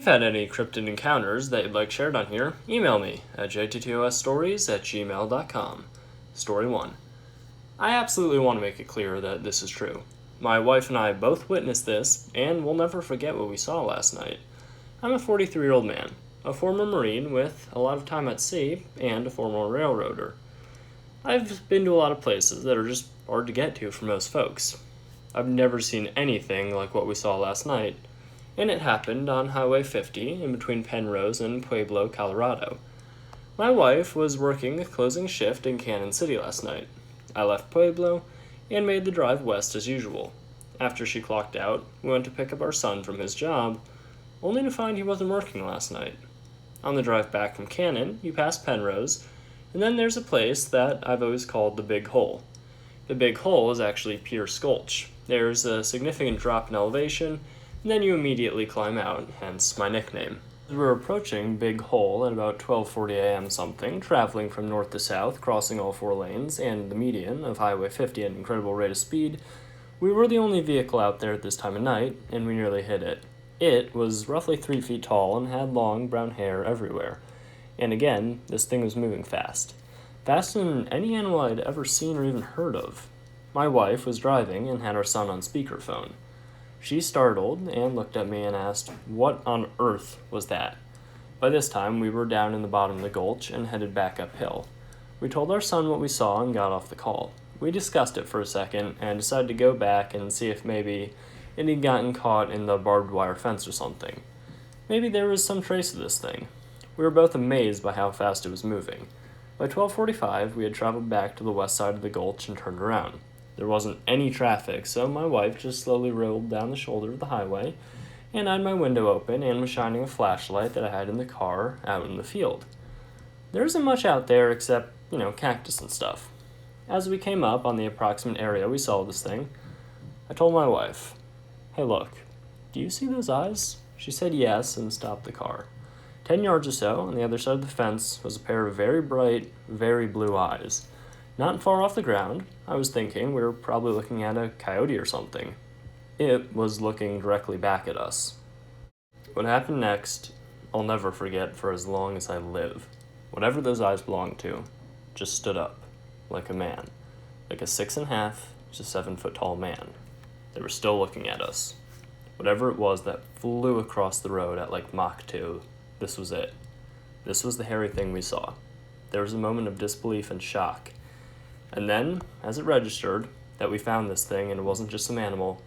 had any cryptid encounters that you'd like shared on here, email me at jttosstories@gmail.com. Story 1. I absolutely want to make it clear that this is true. My wife and I both witnessed this, and we'll never forget what we saw last night. I'm a 43-year-old man, a former Marine with a lot of time at sea, and a former railroader. I've been to a lot of places that are just hard to get to for most folks. I've never seen anything like what we saw last night, and it happened on Highway 50 in between Penrose and Pueblo, Colorado. My wife was working a closing shift in Cannon City last night. I left Pueblo and made the drive west as usual. After she clocked out, we went to pick up our son from his job, only to find he wasn't working last night. On the drive back from Cannon, you pass Penrose, and then there's a place that I've always called the Big Hole. The Big Hole is actually pure sculch. There's a significant drop in elevation, and then you immediately climb out, hence my nickname. We were approaching Big Hole at about 12:40 a.m. something, traveling from north to south, crossing all four lanes, and the median of Highway 50 at an incredible rate of speed. We were the only vehicle out there at this time of night, and we nearly hit it. It was roughly 3 feet tall and had long brown hair everywhere. And again, this thing was moving fast. Faster than any animal I'd ever seen or even heard of. My wife was driving and had our son on speakerphone. She startled and looked at me and asked, "What on earth was that?" By this time, we were down in the bottom of the gulch and headed back uphill. We told our son what we saw and got off the call. We discussed it for a second and decided to go back and see if maybe it had gotten caught in the barbed wire fence or something. Maybe there was some trace of this thing. We were both amazed by how fast it was moving. By 12:45, we had traveled back to the west side of the gulch and turned around. There wasn't any traffic, so my wife just slowly rolled down the shoulder of the highway, and I had my window open and was shining a flashlight that I had in the car out in the field. There isn't much out there except, cactus and stuff. As we came up on the approximate area we saw this thing, I told my wife, "Hey look, do you see those eyes?" She said yes and stopped the car. 10 yards or so on the other side of the fence was a pair of very bright, very blue eyes. Not far off the ground, I was thinking we were probably looking at a coyote or something. It was looking directly back at us. What happened next, I'll never forget for as long as I live. Whatever those eyes belonged to just stood up, like a man, like a 6.5 to 7 foot tall man. They were still looking at us. Whatever it was that flew across the road at like Mach 2, this was it. This was the hairy thing we saw. There was a moment of disbelief and shock. And then, as it registered that we found this thing and it wasn't just some animal,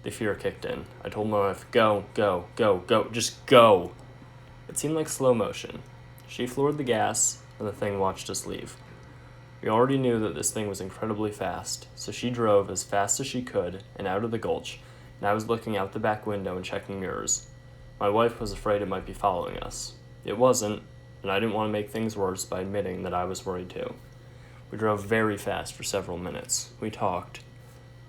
the fear kicked in. I told my wife, "Go, go, go, go, just go." It seemed like slow motion. She floored the gas, and the thing watched us leave. We already knew that this thing was incredibly fast, so she drove as fast as she could and out of the gulch, and I was looking out the back window and checking mirrors. My wife was afraid it might be following us. It wasn't, and I didn't want to make things worse by admitting that I was worried too. We drove very fast for several minutes. We talked,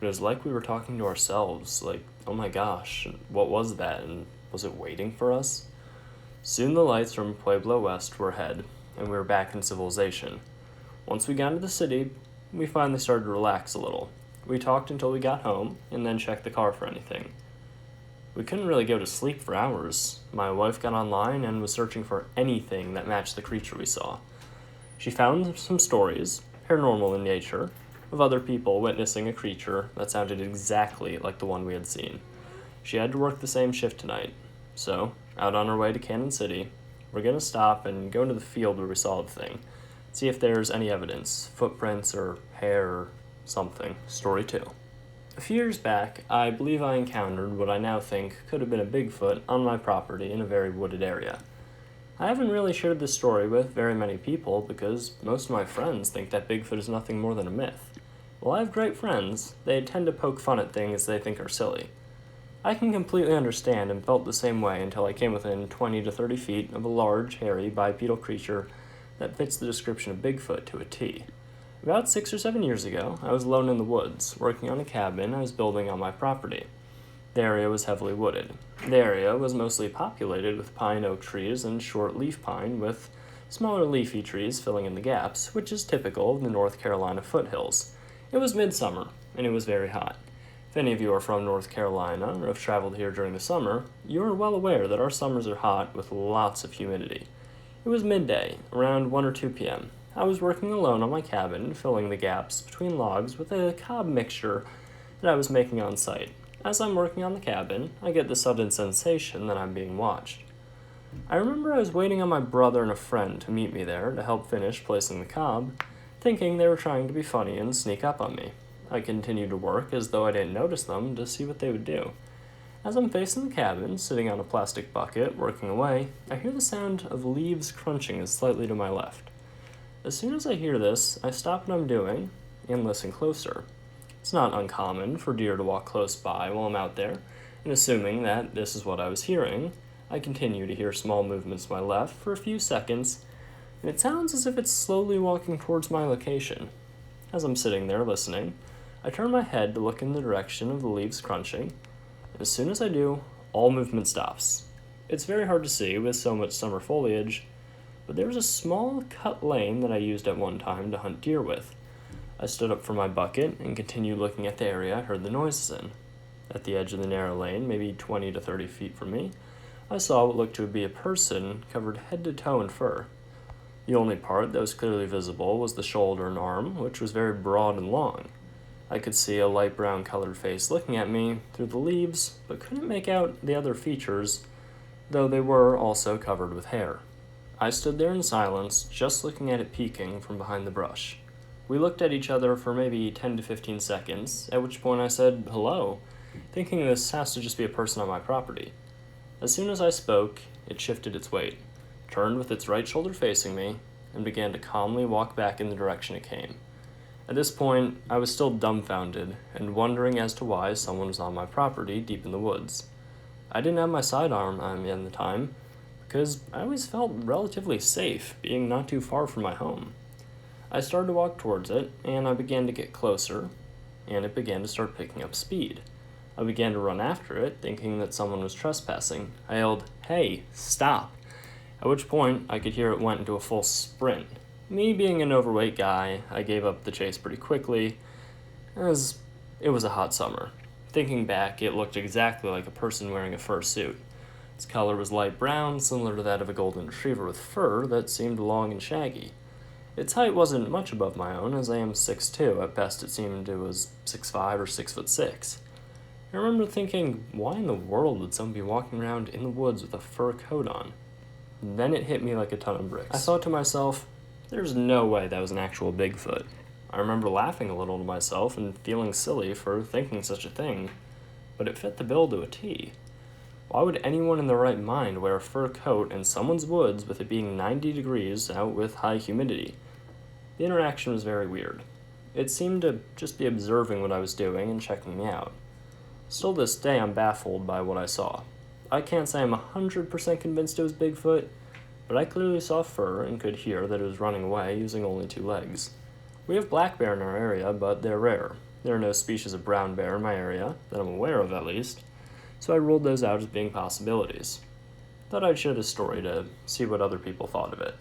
but it was like we were talking to ourselves, like, oh my gosh, what was that, and was it waiting for us? Soon the lights from Pueblo West were ahead, and we were back in civilization. Once we got into the city, we finally started to relax a little. We talked until we got home, and then checked the car for anything. We couldn't really go to sleep for hours. My wife got online and was searching for anything that matched the creature we saw. She found some stories, paranormal in nature, of other people witnessing a creature that sounded exactly like the one we had seen. She had to work the same shift tonight, so, out on our way to Cannon City, we're going to stop and go into the field where we saw the thing, see if there's any evidence, footprints or hair or something. Story 2. A few years back, I believe I encountered what I now think could have been a Bigfoot on my property in a very wooded area. I haven't really shared this story with very many people because most of my friends think that Bigfoot is nothing more than a myth. While I have great friends, they tend to poke fun at things they think are silly. I can completely understand and felt the same way until I came within 20 to 30 feet of a large, hairy, bipedal creature that fits the description of Bigfoot to a T. About 6 or 7 years ago, I was alone in the woods, working on a cabin I was building on my property. The area was heavily wooded. The area was mostly populated with pine oak trees and short leaf pine, with smaller leafy trees filling in the gaps, which is typical of the North Carolina foothills. It was midsummer, and it was very hot. If any of you are from North Carolina or have traveled here during the summer, you are well aware that our summers are hot with lots of humidity. It was midday, around 1 or 2 p.m. I was working alone on my cabin, filling the gaps between logs with a cob mixture that I was making on site. As I'm working on the cabin, I get the sudden sensation that I'm being watched. I remember I was waiting on my brother and a friend to meet me there to help finish placing the cob, thinking they were trying to be funny and sneak up on me. I continued to work as though I didn't notice them to see what they would do. As I'm facing the cabin, sitting on a plastic bucket, working away, I hear the sound of leaves crunching slightly to my left. As soon as I hear this, I stop what I'm doing and listen closer. It's not uncommon for deer to walk close by while I'm out there, and assuming that this is what I was hearing, I continue to hear small movements to my left for a few seconds, and it sounds as if it's slowly walking towards my location. As I'm sitting there listening, I turn my head to look in the direction of the leaves crunching, and as soon as I do, all movement stops. It's very hard to see with so much summer foliage, but there was a small cut lane that I used at one time to hunt deer with. I stood up from my bucket and continued looking at the area I heard the noises in. At the edge of the narrow lane, maybe 20 to 30 feet from me, I saw what looked to be a person covered head to toe in fur. The only part that was clearly visible was the shoulder and arm, which was very broad and long. I could see a light brown colored face looking at me through the leaves, but couldn't make out the other features, though they were also covered with hair. I stood there in silence, just looking at it peeking from behind the brush. We looked at each other for maybe 10 to 15 seconds, at which point I said, "Hello," thinking this has to just be a person on my property. As soon as I spoke, it shifted its weight, turned with its right shoulder facing me, and began to calmly walk back in the direction it came. At this point, I was still dumbfounded and wondering as to why someone was on my property deep in the woods. I didn't have my sidearm on me at the time because I always felt relatively safe being not too far from my home. I started to walk towards it, and I began to get closer, and it began to start picking up speed. I began to run after it, thinking that someone was trespassing. I yelled, "Hey, stop!" At which point, I could hear it went into a full sprint. Me being an overweight guy, I gave up the chase pretty quickly, as it was a hot summer. Thinking back, it looked exactly like a person wearing a fur suit. Its color was light brown, similar to that of a golden retriever with fur that seemed long and shaggy. Its height wasn't much above my own, as I am 6'2". At best it seemed it was 6'5" or 6'6". I remember thinking, why in the world would someone be walking around in the woods with a fur coat on? Then it hit me like a ton of bricks. I thought to myself, there's no way that was an actual Bigfoot. I remember laughing a little to myself and feeling silly for thinking such a thing, but it fit the bill to a T. Why would anyone in their right mind wear a fur coat in someone's woods with it being 90 degrees out with high humidity? The interaction was very weird. It seemed to just be observing what I was doing and checking me out. Still to this day, I'm baffled by what I saw. I can't say I'm 100% convinced it was Bigfoot, but I clearly saw fur and could hear that it was running away using only 2 legs. We have black bear in our area, but they're rare. There are no species of brown bear in my area, that I'm aware of at least, so I ruled those out as being possibilities. Thought I'd share this story to see what other people thought of it.